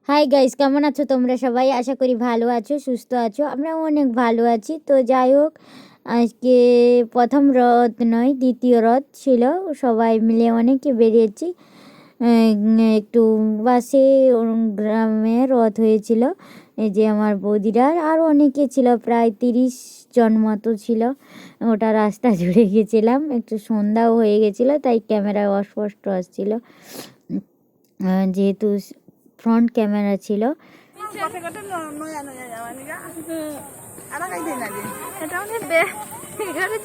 Hi guys, কেমন আছো তোমরা সবাই? আশা করি ভালো আছো, সুস্থ আছো। আমরাও অনেক ভালো আছি। তো যাই হোক, আজকে প্রথম রথ নয়, দ্বিতীয় রথ ছিল। সবাই মিলে অনেকে বেরিয়েছি। একটু বাসে গ্রামে রথ হয়েছিল। এই যে আমার বৌদিরা আর অনেকে ছিল, প্রায় 30 জন মতো ছিল। ওটা রাস্তা জুড়ে গেছিলাম, একটু সন্ধ্যাও হয়ে গেছিলো, তাই ক্যামেরায় অস্পষ্ট আসছিল। যেহেতু ফ্রন্ট ক্যামেরা ছিল।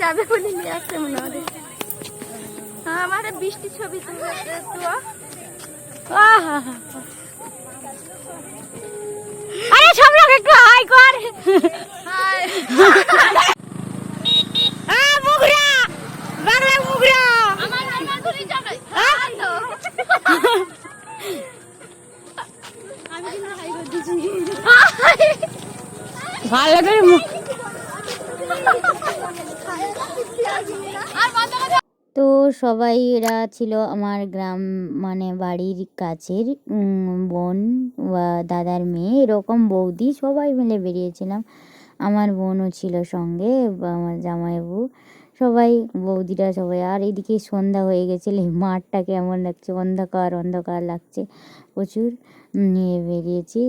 যাবে বলে নিয়ে আসছে মনে হয়। আমার বৃষ্টি ছবি তুলে আরে সব লোক একটু হাই কর। হাই মুগরা বাংলা মুগরা আমার আমার ধরে যাবে আমি কিন্তু হাই করে দিছি ভালো করে তো সবাই এরা ছিল আমার গ্রাম, মানে বাড়ির কাছের বোন বা দাদার মেয়ে, এরকম বৌদি সবাই মিলে বেরিয়েছিলাম। আমার বোনও ছিল সঙ্গে, আমার জামাইবাবু, সবাই বৌদিরা সবাই। আর এদিকে সন্ধ্যা হয়ে গেছিলো, এই মাঠটা কেমন লাগছে, অন্ধকার অন্ধকার লাগছে প্রচুর। নিয়ে বেরিয়েছি।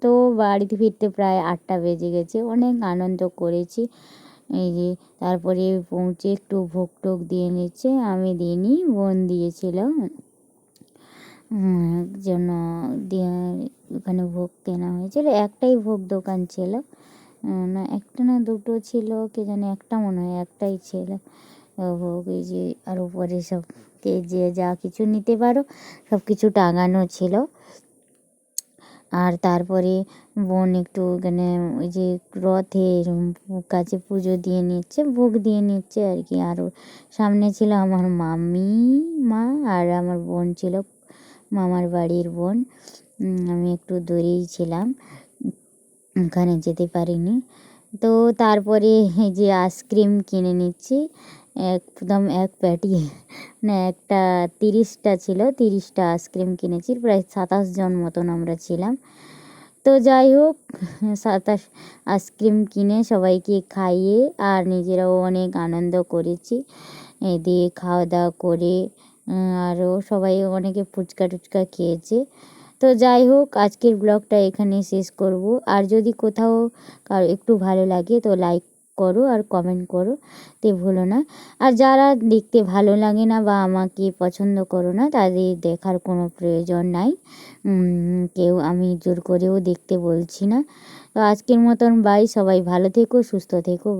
তো বাড়িতে ফিরতে প্রায় 8টা বেজে গেছে। অনেক আনন্দ করেছি। এই যে তারপরে পৌঁছে একটু ভোগ টোগ দিয়ে নিচ্ছে, আমি দিইনি, বোন দিয়েছিল জন্য দিয়ে। ওখানে ভোগ কেনা হয়েছিল, একটাই ভোগ দোকান ছিল, না একটা না দুটো ছিল, কে জানে, একটা মনে হয় একটাই ছিল ভোগ। এই যে আর উপরে সব কে যে যা কিছু নিতে পারো সব কিছু টাঙানো ছিল। আর তারপরে বোন একটু ওখানে ওই যে রথের কাছে পুজো দিয়ে নিচ্ছে, ভোগ দিয়ে নিচ্ছে আর কি। আর সামনে ছিল আমার মা আর আমার বোন ছিল, মামার বাড়ির বোন। আমি একটু দূরেই ছিলাম, ওখানে যেতে পারিনি। তো তারপরে এই যে আইসক্রিম কিনে নিচ্ছি, একদম এক প্যাটি, মানে একটা 30টা ছিল, 30টা আইসক্রিম কিনেছি। প্রায় 27 জন মতন আমরা ছিলাম। তো যাই হোক, 27 আইসক্রিম কিনে সবাইকে খাইয়ে আর নিজেরাও অনেক আনন্দ করেছি। দিয়ে খাওয়া দাওয়া করে আরও সবাই অনেকে ফুচকা টুচকা খেয়েছে। তো যাই হোক, আজকের ব্লগটা এখানে শেষ করব। আর যদি কোথাও কারো একটু ভালো লাগে তো লাইক করো আর কমেন্ট করো, তে ভুলো না। আর যারা দেখতে ভালো লাগে না বা আমাকে পছন্দ করো না, তাদের দেখার কোনো প্রয়োজন নাই। কেউ আমি জোর করেও দেখতে বলছি না। তো আজকের মতন বাই, সবাই ভালো থেকো, সুস্থ থেকো।